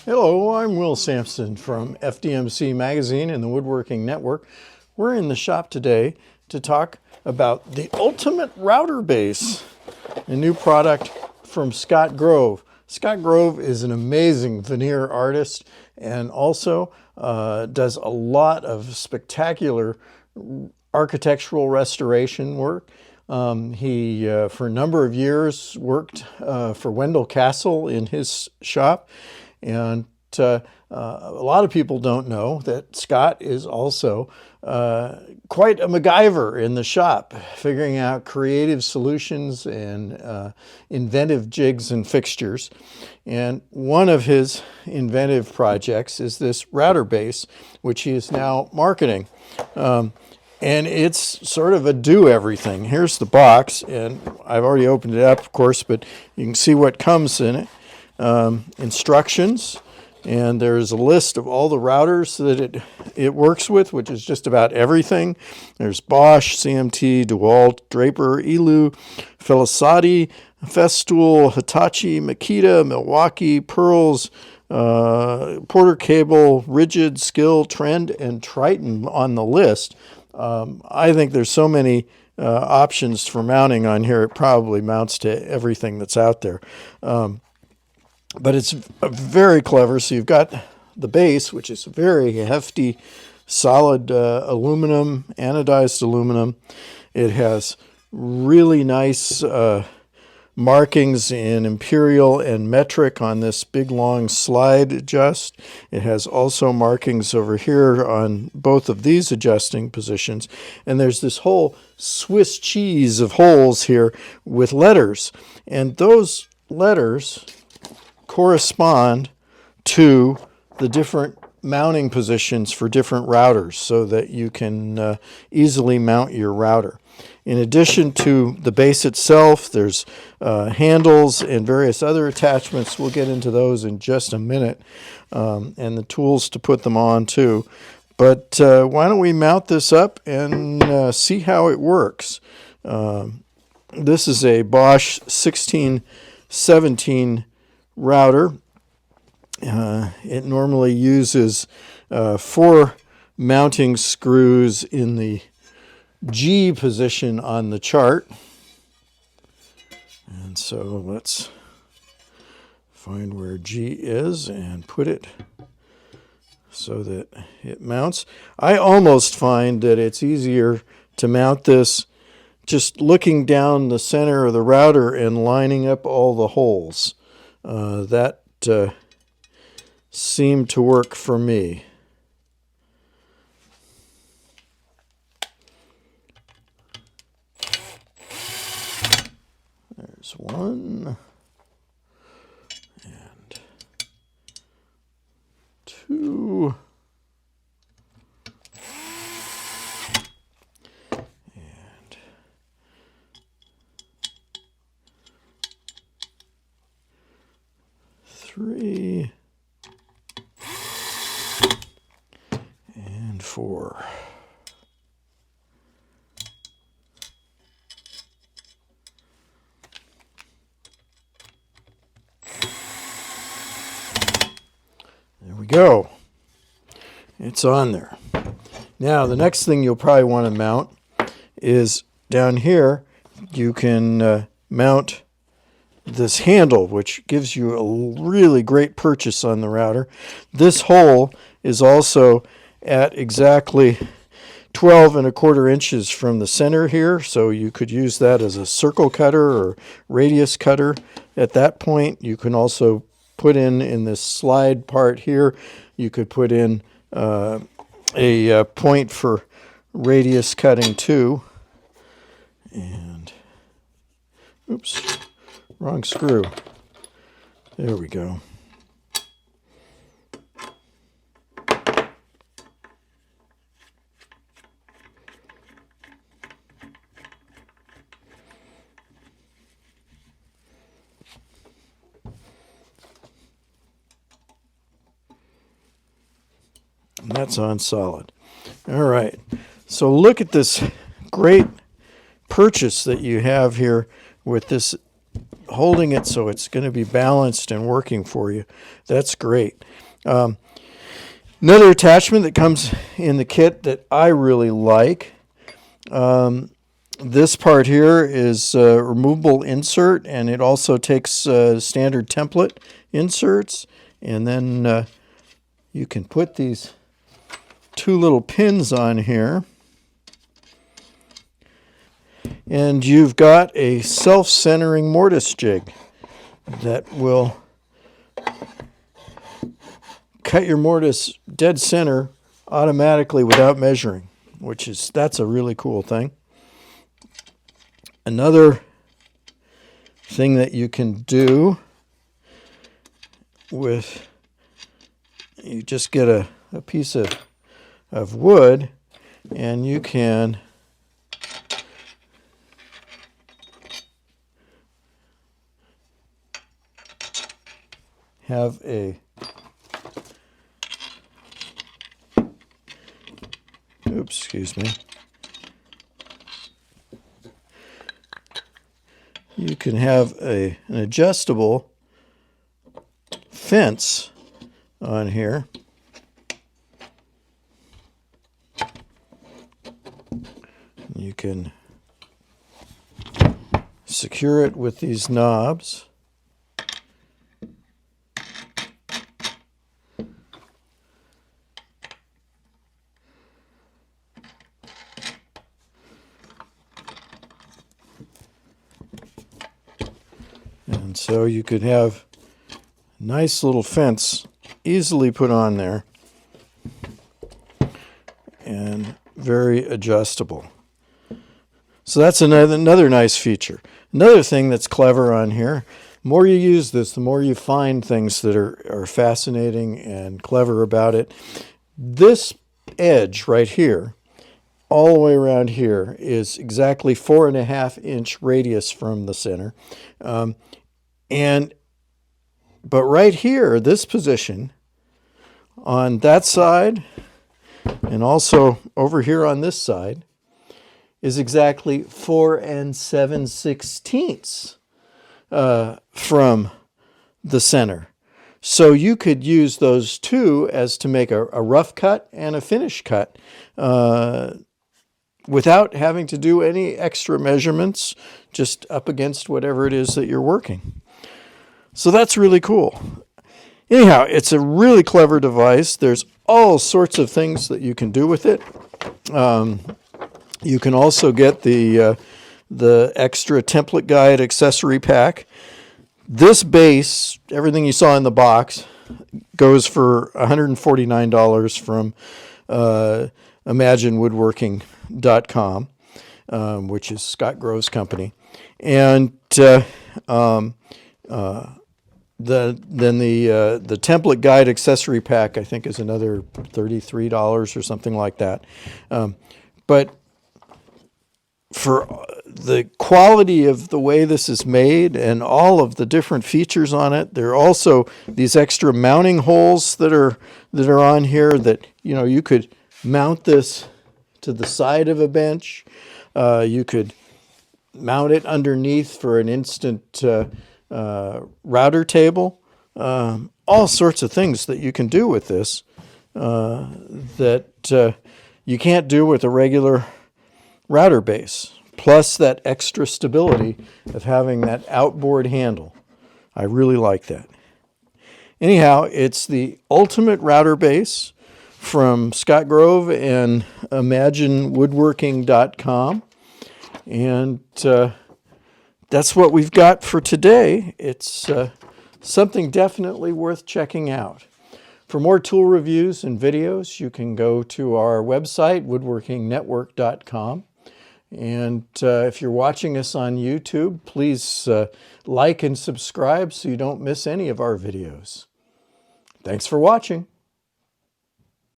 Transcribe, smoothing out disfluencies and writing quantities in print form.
Hello, I'm Will Sampson from FDMC Magazine and the Woodworking Network. We're in the shop today to talk about the Ultimate Router Base, a new product from Scott Grove. Scott Grove is an amazing veneer artist and also does a lot of spectacular architectural restoration work. He, for a number of years, worked for Wendell Castle in his shop. And a lot of people don't know that Scott is also quite a MacGyver in the shop, figuring out creative solutions and inventive jigs and fixtures. And one of his inventive projects is this router base, which he is now marketing. And it's sort of a do-everything. Here's the box, and I've already opened it up, of course, but you can see what comes in it. Instructions, and there's a list of all the routers that it works with, which is just about everything. There's Bosch, CMT, DeWalt, Draper, Elu, Felicati, Festool, Hitachi, Makita, Milwaukee, Pearls, Porter Cable, Rigid, Skill, Trend, and Triton on the list. I think there's so many options for mounting on here, it probably mounts to everything that's out there. But it's very clever. So you've got the base, which is very hefty, solid aluminum, anodized aluminum. It has really nice markings in imperial and metric on this big long slide adjust. It has also markings over here on both of these adjusting positions. And there's this whole Swiss cheese of holes here with letters. And those letters correspond to the different mounting positions for different routers so that you can easily mount your router. In addition to the base itself, there's handles and various other attachments. We'll get into those in just a minute, and the tools to put them on too. But why don't we mount this up and see how it works. This is a Bosch 1617 router. It normally uses 4 mounting screws in the G position on the chart. And so let's find where G is and put it so that it mounts. I almost find that it's easier to mount this just looking down the center of the router and lining up all the holes. That seemed to work for me. There's one and 2 and 3 and 4. There we go. It's on there. Now, the next thing you'll probably want to mount is down here. You can mount this handle, which gives you a really great purchase on the router. This hole is also at exactly 12 1/4 inches from the center here, so you could use that as a circle cutter or radius cutter. At that point, you can also put in this slide part here, you could put in a point for radius cutting too. And oops, wrong screw. There we go. And that's on solid. All right. So look at this great purchase that you have here with this holding it so it's going to be balanced and working for you. That's great. Another attachment that comes in the kit that I really like, this part here is a removable insert, and it also takes standard template inserts, and then you can put these two little pins on here, and you've got a self-centering mortise jig that will cut your mortise dead center automatically without measuring, that's a really cool thing. Another thing that you can do with, you just get a piece of wood, and you can have a excuse me. You can have an adjustable fence on here. You can secure it with these knobs. And so you could have a nice little fence easily put on there and very adjustable. So that's another nice feature. Another thing that's clever on here, the more you use this, the more you find things that are fascinating and clever about it. This edge right here, all the way around here, is exactly 4.5-inch radius from the center. But right here, this position, on that side, and also over here on this side, is exactly 4 7/16 from the center. So you could use those two as to make a rough cut and a finish cut without having to do any extra measurements, just up against whatever it is that you're working. So that's really cool. Anyhow, it's a really clever device. There's all sorts of things that you can do with it. You can also get the extra template guide accessory pack. This base, everything you saw in the box, goes for $149 from imaginewoodworking.com, which is Scott Grove's company. And then the template guide accessory pack, I think, is another $33 or something like that. But for the quality of the way this is made and all of the different features on it, there are also these extra mounting holes that are on here that, you could mount this to the side of a bench. You could mount it underneath for an instant router table. All sorts of things that you can do with this that you can't do with a regular router base, plus that extra stability of having that outboard handle. I really like that. Anyhow, it's the ultimate router base from Scott Grove and imaginewoodworking.com. And that's what we've got for today. It's something definitely worth checking out. For more tool reviews and videos, you can go to our website, woodworkingnetwork.com. And if you're watching us on YouTube, please like and subscribe so you don't miss any of our videos. Thanks for watching.